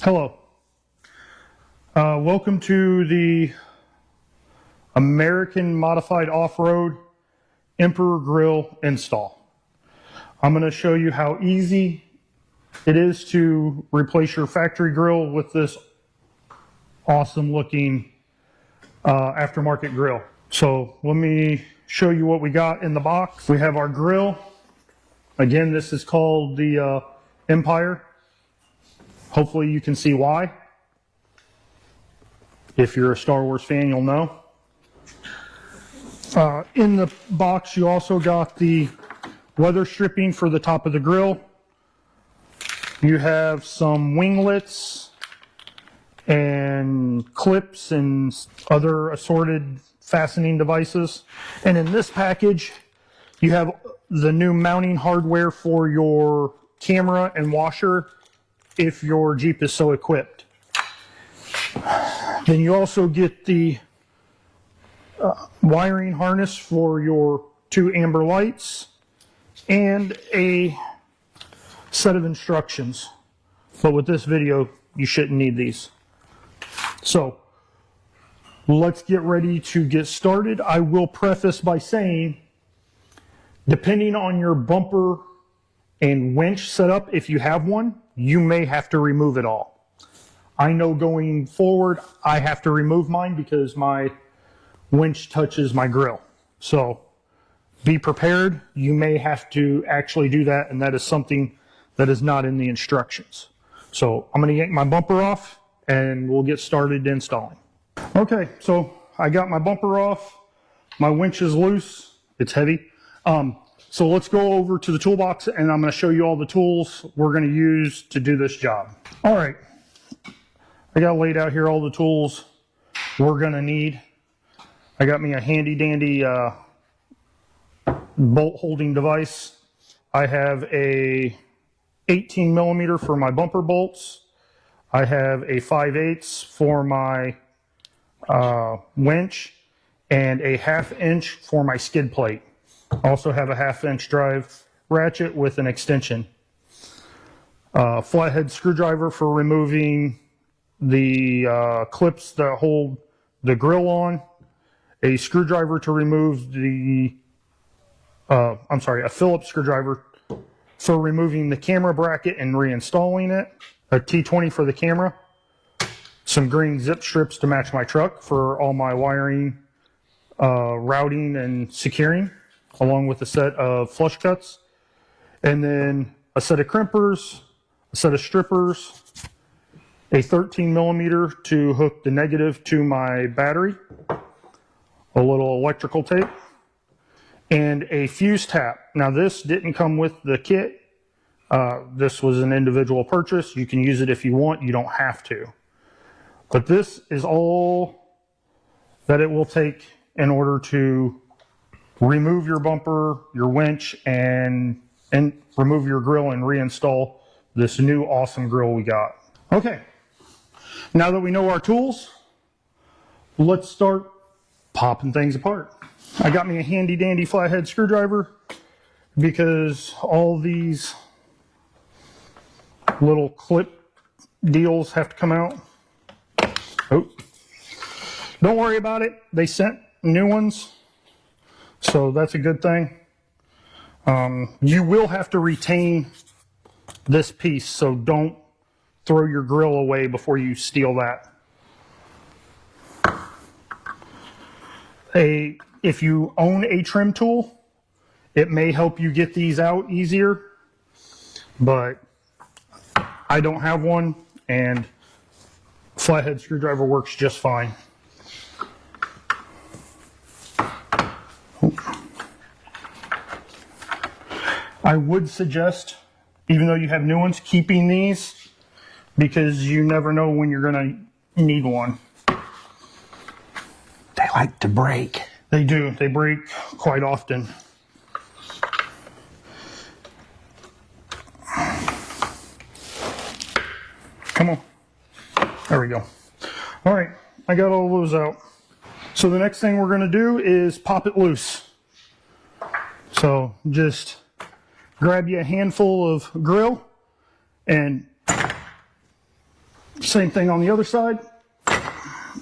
Hello. Welcome to the American Modified Off-Road Emperor Grille install. I'm going to show you how easy it is to replace your factory grille with this awesome looking aftermarket grille. So let me show you what we got in the box. We have our grille. Again, this is called the Empire. Hopefully you can see why. If you're a Star Wars fan, you'll know. In the box, you also got the weather stripping for the top of the grille. You have some winglets and clips and other assorted fastening devices. And in this package, you have the new mounting hardware for your camera and washer if your Jeep is so equipped. Then you also get the wiring harness for your two amber lights and a set of instructions. But with this video, you shouldn't need these. So let's get ready to get started. I will preface by saying, depending on your bumper and winch setup, if you have one, you may have to remove it all. I know going forward, I have to remove mine because my winch touches my grille. So be prepared. You may have to actually do that, and that is something that is not in the instructions. So I'm going to yank my bumper off, and we'll get started installing. Okay, so I got my bumper off. My winch is loose. It's heavy. So let's go over to the toolbox, and I'm going to show you all the tools we're going to use to do this job. All right, I got laid out here all the tools we're going to need. I got me a handy dandy bolt holding device. I have a 18 millimeter for my bumper bolts. I have a 5/8 for my winch and a 1/2 inch for my skid plate. Also have a 1/2 inch drive ratchet with an extension. Flathead screwdriver for removing the clips that hold the grille on. A screwdriver to remove the, a Phillips screwdriver for removing the camera bracket and reinstalling it. A T20 for the camera. Some green zip strips to match my truck for all my wiring, routing, and securing, along with a set of flush cuts, and then a set of crimpers, a set of strippers, a 13 millimeter to hook the negative to my battery, a little electrical tape, and a fuse tap. Now this didn't come with the kit. This was an individual purchase. You can use it if you want, you don't have to. But this is all that it will take in order to remove your bumper, your winch, and remove your grille and reinstall this new awesome grille we got. Okay, now that we know our tools, let's start popping things apart. I got me a handy dandy flathead screwdriver because all these little clip deals have to come out. Oh, don't worry about it. They sent new ones. So that's a good thing. You will have to retain this piece, so don't throw your grille away before you steal that. If you own a trim tool, it may help you get these out easier, but I don't have one, and flathead screwdriver works just fine. I would suggest, even though you have new ones, keeping these because you never know when you're going to need one. They like to break. They do. They break quite often. Come on. There we go. All right. I got all those out. So the next thing we're going to do is pop it loose. So just grab you a handful of grille and Same thing on the other side.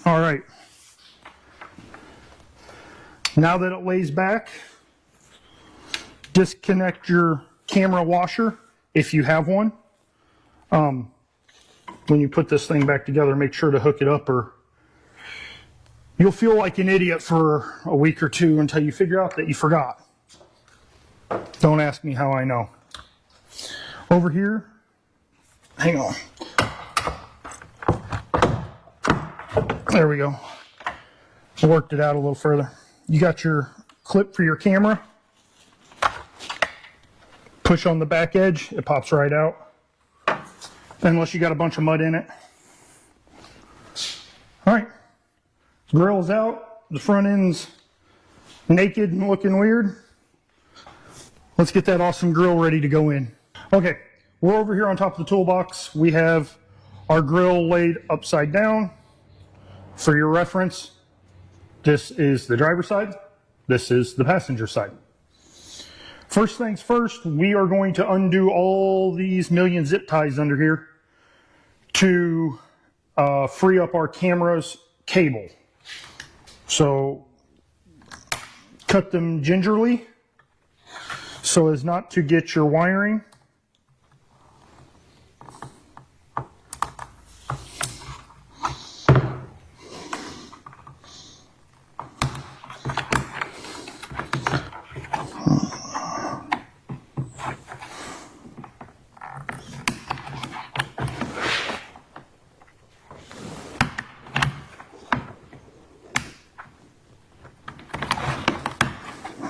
All right. Now that it lays back, disconnect your camera washer if you have one. When you put this thing back together, make sure to hook it up or you'll feel like an idiot for a week or two until you figure out that you forgot. Don't ask me how I know. Over here, hang on. There we go. I worked it out a little further. You got your clip for your camera. Push on the back edge, it pops right out. Unless you got a bunch of mud in it. All right, grill's out. The front end's naked and looking weird. Let's get that awesome grill ready to go in. Okay, we're over here on top of the toolbox. We have our grill laid upside down. For your reference, this is the driver's side. This is the passenger side. First things first, we are going to undo all these million zip ties under here to free up our camera's cable. So cut them gingerly so as not to get your wiring.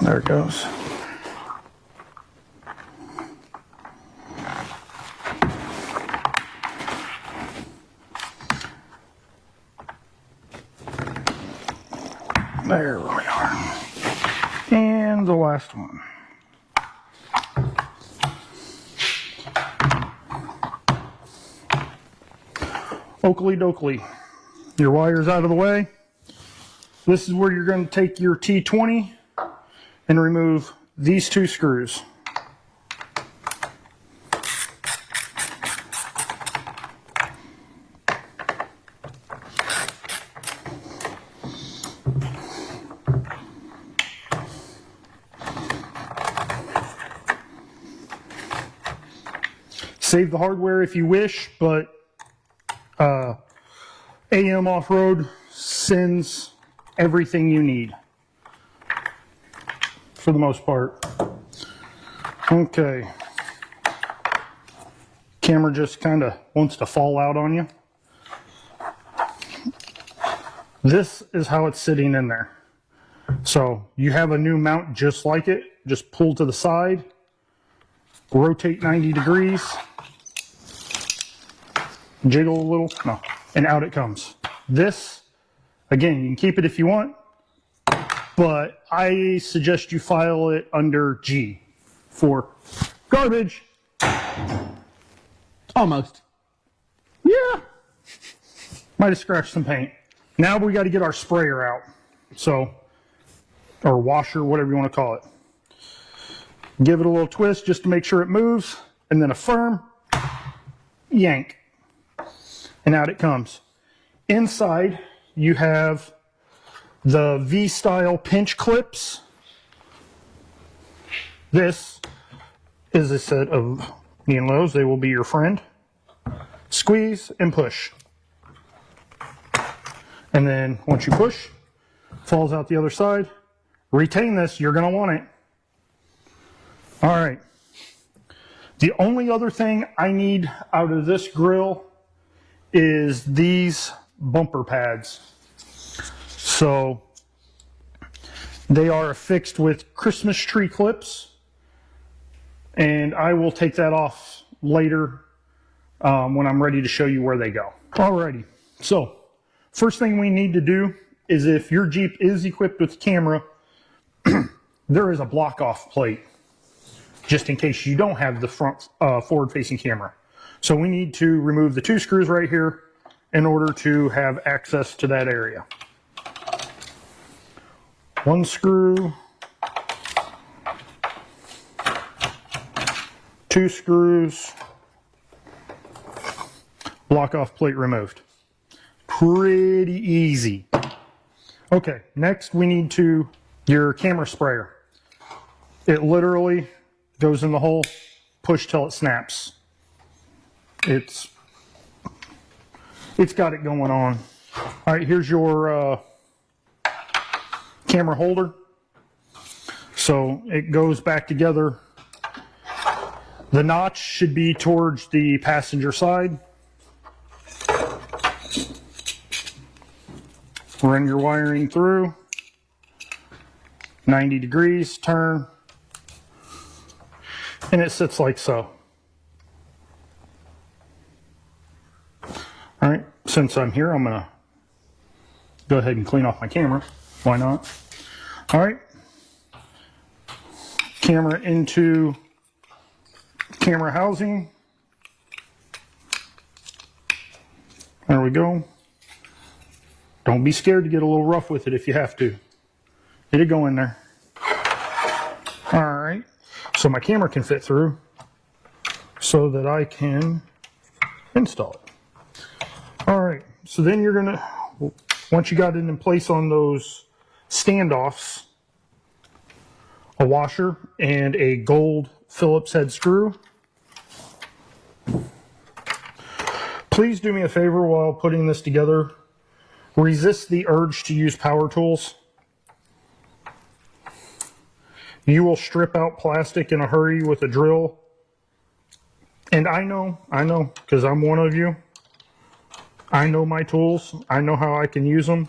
There it goes. There we are. And the last one. Oakley dokley. Your wire's out of the way. This is where you're going to take your T20 and remove these two screws. Save the hardware if you wish, but AM Off-Road sends everything you need. For the most part. Okay. Camera just kind of wants to fall out on you. This is how it's sitting in there. So you have a new mount just like it. Just pull to the side, rotate 90 degrees, jiggle a little, no, and out it comes. This, again, you can keep it if you want, but I suggest you file it under G for garbage. Almost. Yeah. Might have scratched some paint. Now we got to get our sprayer out. So, or washer, whatever you want to call it. Give it a little twist just to make sure it moves, and then a firm yank. And out it comes. Inside, you have the V-style pinch clips. This is a set of Ian Lowe's. They will be your friend. Squeeze and push. And then once you push, falls out the other side. Retain this, you're going to want it. All right. The only other thing I need out of this grill is these bumper pads. So they are affixed with Christmas tree clips, and I will take that off later when I'm ready to show you where they go. Alrighty, so first thing we need to do is, if your Jeep is equipped with camera, there is a block off plate just in case you don't have the front forward facing camera. So we need to remove the two screws right here in order to have access to that area. One screw, two screws, block off plate removed. Pretty easy. Okay, next we need your camera sprayer. It literally goes in the hole, push till it snaps. It's got it going on. All right, here's your camera holder. So it goes back together. The notch should be towards the passenger side. Run your wiring through. 90 degrees, turn. And it sits like so. All right, since I'm here, I'm gonna go ahead and clean off my camera. Why not? All right. Camera into camera housing. There we go. Don't be scared to get a little rough with it if you have to. Get it go in there. All right. So my camera can fit through so that I can install it. All right. So then you're gonna, once you got it in place on those standoffs, a washer and a gold Phillips head screw. Please do me a favor while putting this together. Resist the urge to use power tools. You will strip out plastic in a hurry with a drill. And I know, because I'm one of you. I know my tools. I know how I can use them.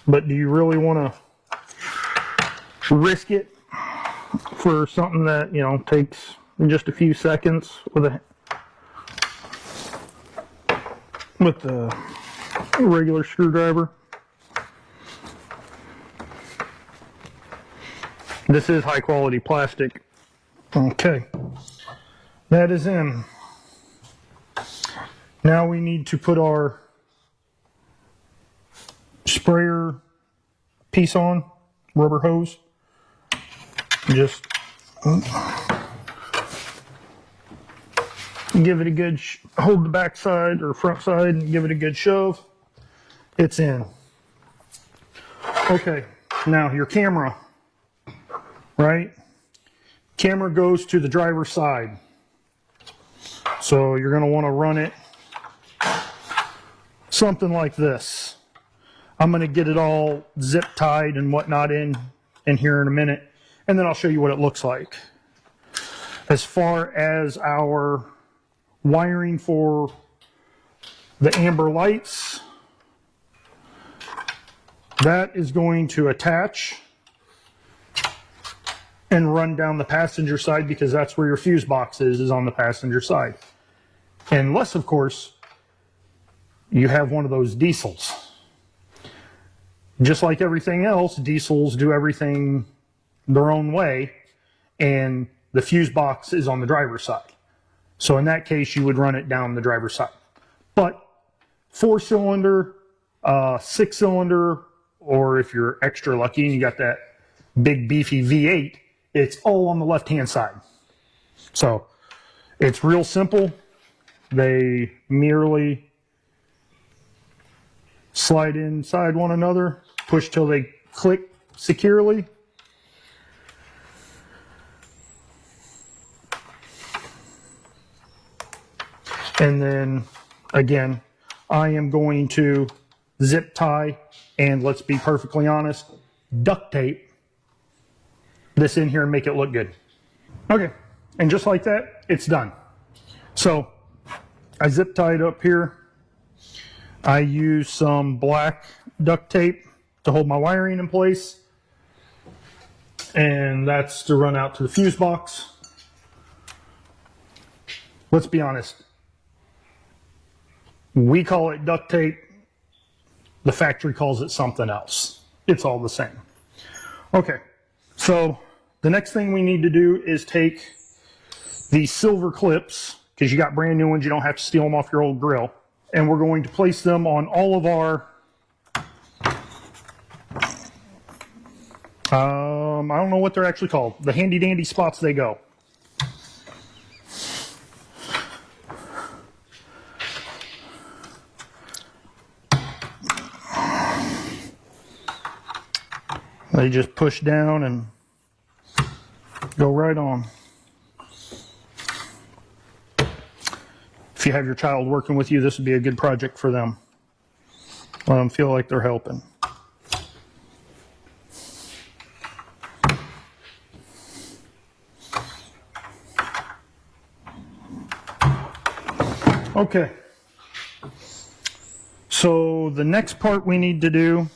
But do you really want to risk it for something that, you know, takes just a few seconds with the regular screwdriver? This is high quality plastic. Okay, that is in. Now we need to put our sprayer piece on, rubber hose. Just give it a good, hold the back side or front side and give it a good shove. It's in. Okay, now your camera, right? Camera goes to the driver's side. So you're going to want to run it something like this. I'm going to get it all zip tied and whatnot in here in a minute, and then I'll show you what it looks like. As far as our wiring for the amber lights, that is going to attach and run down the passenger side, because that's where your fuse box is on the passenger side. Unless, of course, you have one of those diesels. Just like everything else, diesels do everything their own way, and the fuse box is on the driver's side. So in that case, you would run it down the driver's side. But 4-cylinder, 6-cylinder, or if you're extra lucky and you got that big beefy V8, it's all on the left-hand side. So it's real simple. They merely slide inside one another, push till they click securely. And then again, I am going to zip tie, and let's be perfectly honest, duct tape this in here and make it look good. Okay, and just like that, it's done. So I zip tied up here. I use some black duct tape to hold my wiring in place, and that's to run out to the fuse box. Let's be honest, we call it duct tape. The factory calls it something else. It's all the same. Okay, so the next thing we need to do is take these silver clips, because you got brand new ones, you don't have to steal them off your old grill, and we're going to place them on all of our I don't know what they're actually called, the handy dandy spots they go. They just push down and go right on. If you have your child working with you, this would be a good project for them. Let them feel like they're helping. Okay. So the next part we need to do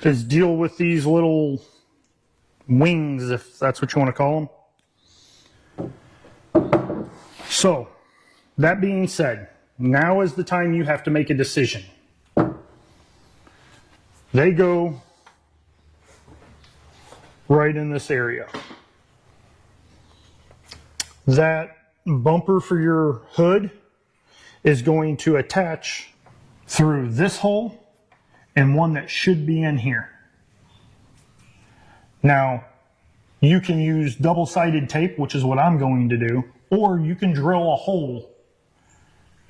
is deal with these little wings, if that's what you want to call them. So, that being said, now is the time you have to make a decision. They go right in this area. That bumper for your hood is going to attach through this hole and one that should be in here. Now, you can use double-sided tape, which is what I'm going to do, or you can drill a hole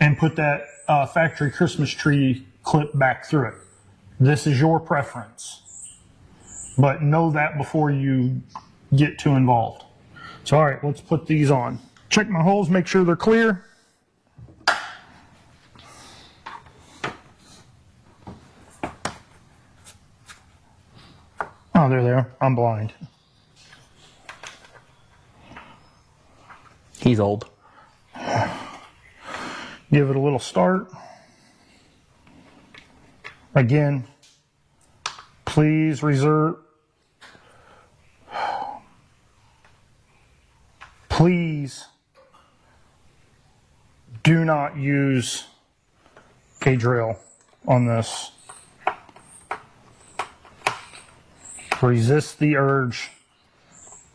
and put that factory Christmas tree clip back through it. This is your preference, but know that before you get too involved. So, all right, let's put these on. Check my holes, make sure they're clear. Oh, there they are. I'm blind. He's old. Give it a little start. Again, please reserve. Please do not use a drill on this. Resist the urge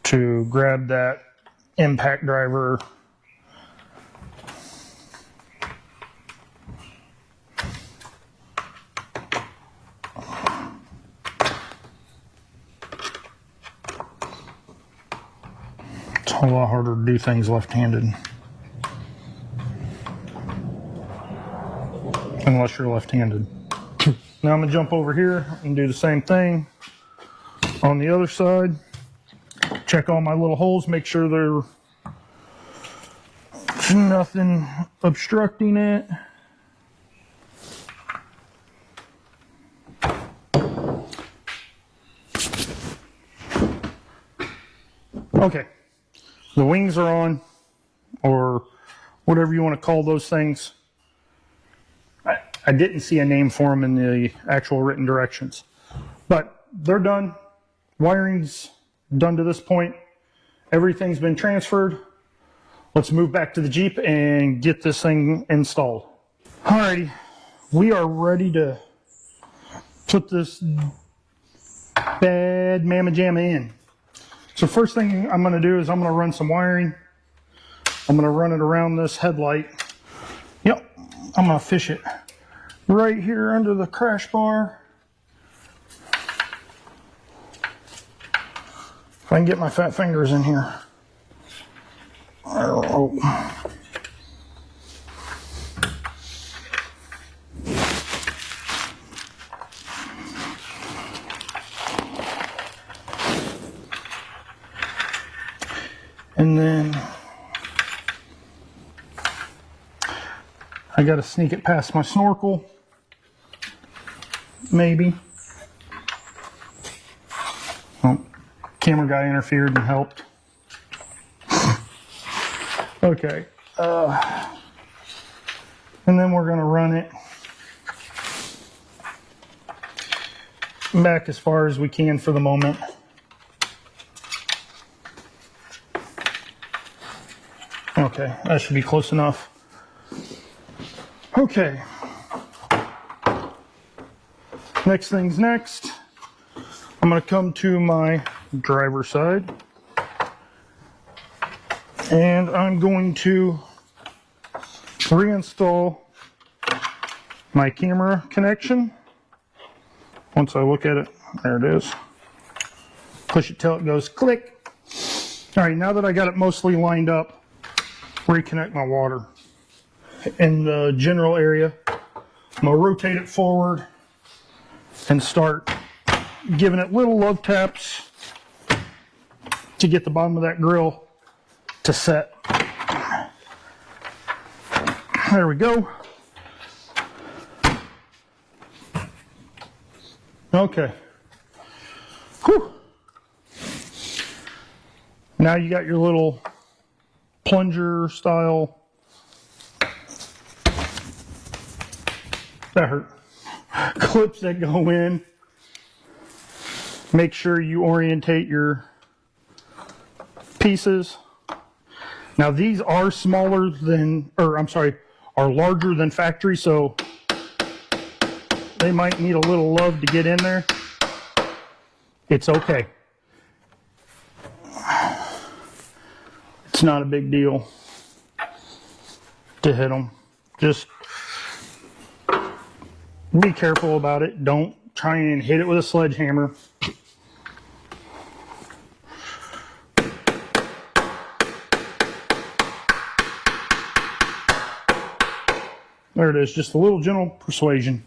to grab that impact driver. It's a whole lot harder to do things left-handed. Unless you're left-handed. Now I'm gonna jump over here and do the same thing on the other side. Check all my little holes, make sure there's nothing obstructing it. Okay, the wings are on, or whatever you want to call those things. I didn't see a name for them in the actual written directions, but they're done. Wiring's done to this point. Everything's been transferred. Let's move back to the Jeep and get this thing installed. Alrighty, we are ready to put this bad mamma jamma in. So first thing I'm gonna do is I'm gonna run some wiring. I'm gonna run it around this headlight. Yep, I'm gonna fish it right here under the crash bar. If I can get my fat fingers in here. Oh. And then I got to sneak it past my snorkel. Maybe. Oh. Camera guy interfered and helped. Okay. And then we're going to run it back as far as we can for the moment. Okay, that should be close enough. Okay. Next thing's next. I'm going to come to my driver's side and I'm going to reinstall my camera connection. Once I look at it, there it is. Push it till it goes click. All right, now that I got it mostly lined up, reconnect my water. In the general area, I'm gonna rotate it forward and start giving it little love taps to get the bottom of that grill to set. There we go. Okay. Whew. Now you got your little plunger style. That hurt. Clips that go in. Make sure you orientate your pieces. Now these are smaller than, are larger than factory, so they might need a little love to get in there. It's okay. It's not a big deal to hit them. Just be careful about it. Don't try and hit it with a sledgehammer. There it is, just a little gentle persuasion.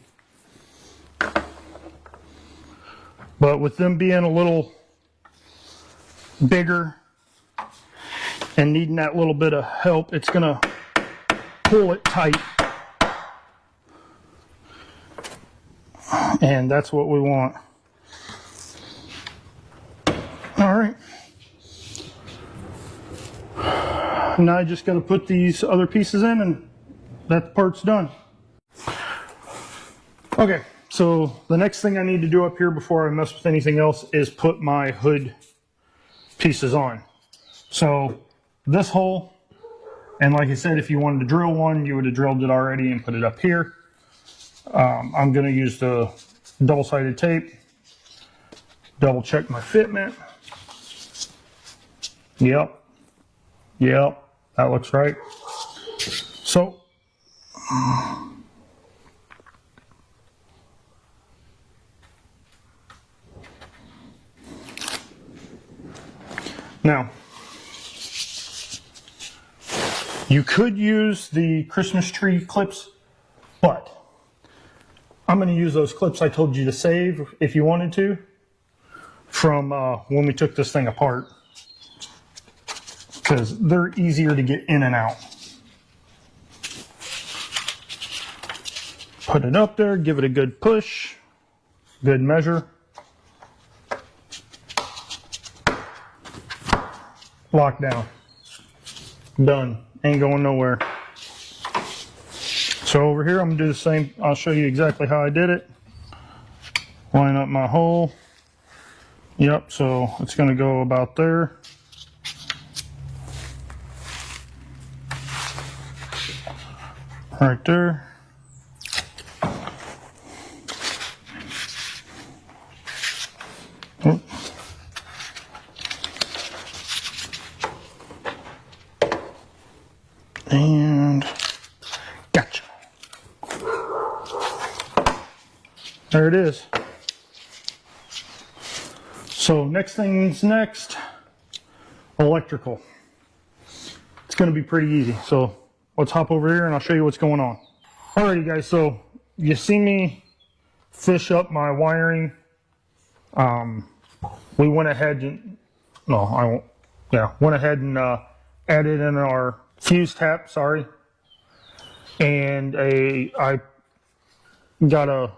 But with them being a little bigger and needing that little bit of help, it's gonna pull it tight. And that's what we want. All right. Now I just gotta put these other pieces in and that part's done. Okay, so the next thing I need to do up here before I mess with anything else is put my hood pieces on. So this hole, and like I said, if you wanted to drill one, you would have drilled it already and put it up here. I'm going to use the double-sided tape, double check my fitment. Yep, that looks right. So now, you could use the Christmas tree clips, but I'm going to use those clips I told you to save if you wanted to from when we took this thing apart, because they're easier to get in and out. Put it up there, give it a good push, good measure. Lock down. Done. Ain't going nowhere. So over here I'm going to do the same. I'll show you exactly how I did it. Line up my hole. Yep, so it's going to go about there. Right there. Oh. And gotcha. There it is. So next thing's next, electrical. It's going to be pretty easy. So let's hop over here and I'll show you what's going on. Alrighty guys, so you see me fish up my wiring. We went ahead and, no, I won't, yeah, went ahead and added in our fuse tap, sorry. And I got a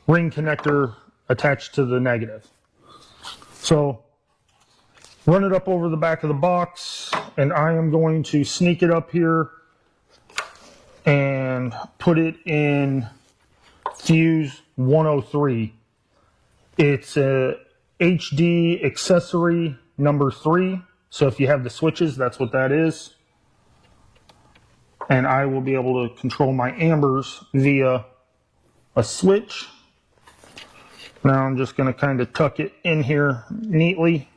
ring connector attached to the negative. So run it up over the back of the box, and I am going to sneak it up here and put it in fuse 103. It's a HD accessory number 3. So if you have the switches, that's what that is. And I will be able to control my ambers via a switch. Now I'm just going to kind of tuck it in here neatly.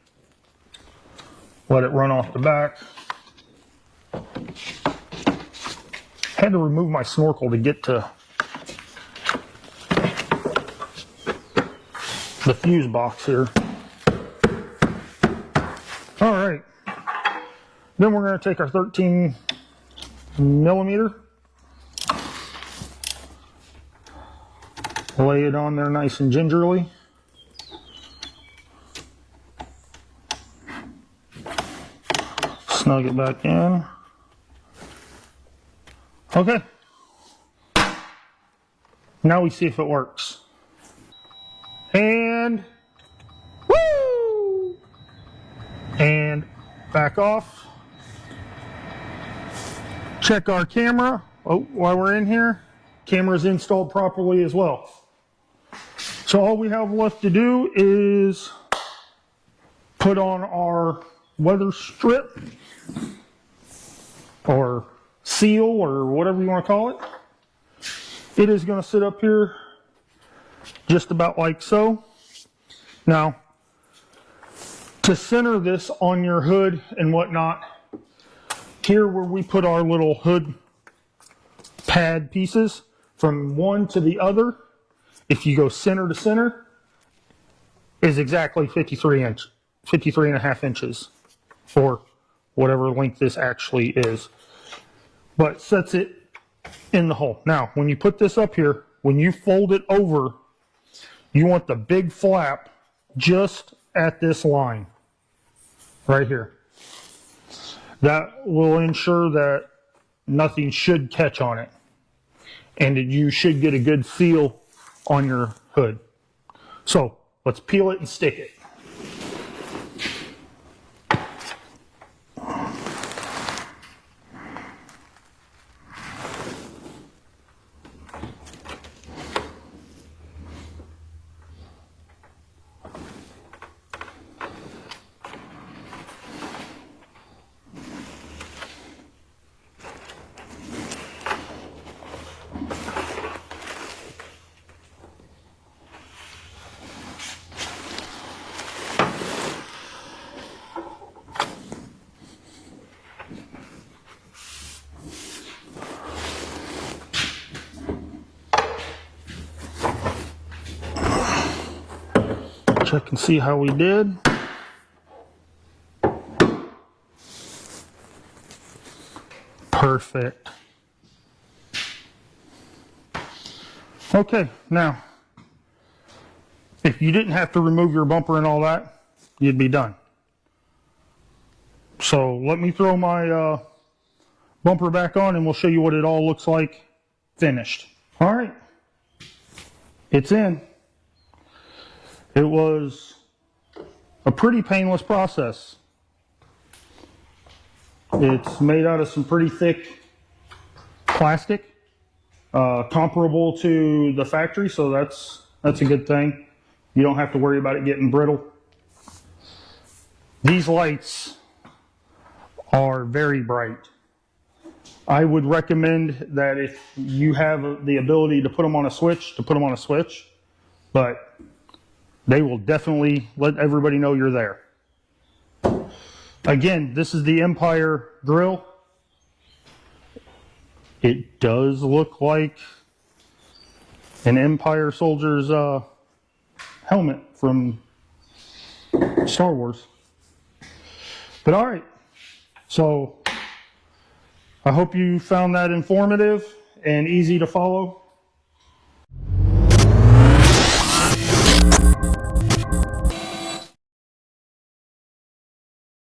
Let it run off the back. Had to remove my snorkel to get to the fuse box here. All right. Then we're going to take our 13 millimeter, lay it on there nice and gingerly. Snug it back in. Okay. Now we see if it works. And woo! And back off. Check our camera. Oh, while we're in here, camera's installed properly as well. So all we have left to do is put on our weather strip or seal or whatever you want to call it. It is going to sit up here just about like so. Now, to center this on your hood and whatnot, here where we put our little hood pad pieces from one to the other, if you go center to center, is exactly 53 and a half inches, or whatever length this actually is. But sets it in the hole. Now, when you put this up here, when you fold it over, you want the big flap just at this line, right here. That will ensure that nothing should catch on it, and you should get a good feel on your hood. So let's peel it and stick it. Check and see how we did. Perfect. Okay, now, if you didn't have to remove your bumper and all that, you'd be done. So let me throw my bumper back on and we'll show you what it all looks like finished. All right, it's in. It was a pretty painless process. It's made out of some pretty thick plastic, comparable to the factory, so that's a good thing. You don't have to worry about it getting brittle. These lights are very bright. I would recommend that if you have the ability to put them on a switch, but they will definitely let everybody know you're there. Again, this is the Empire Grille. It does look like an Empire soldier's helmet from Star Wars. But all right, so I hope you found that informative and easy to follow.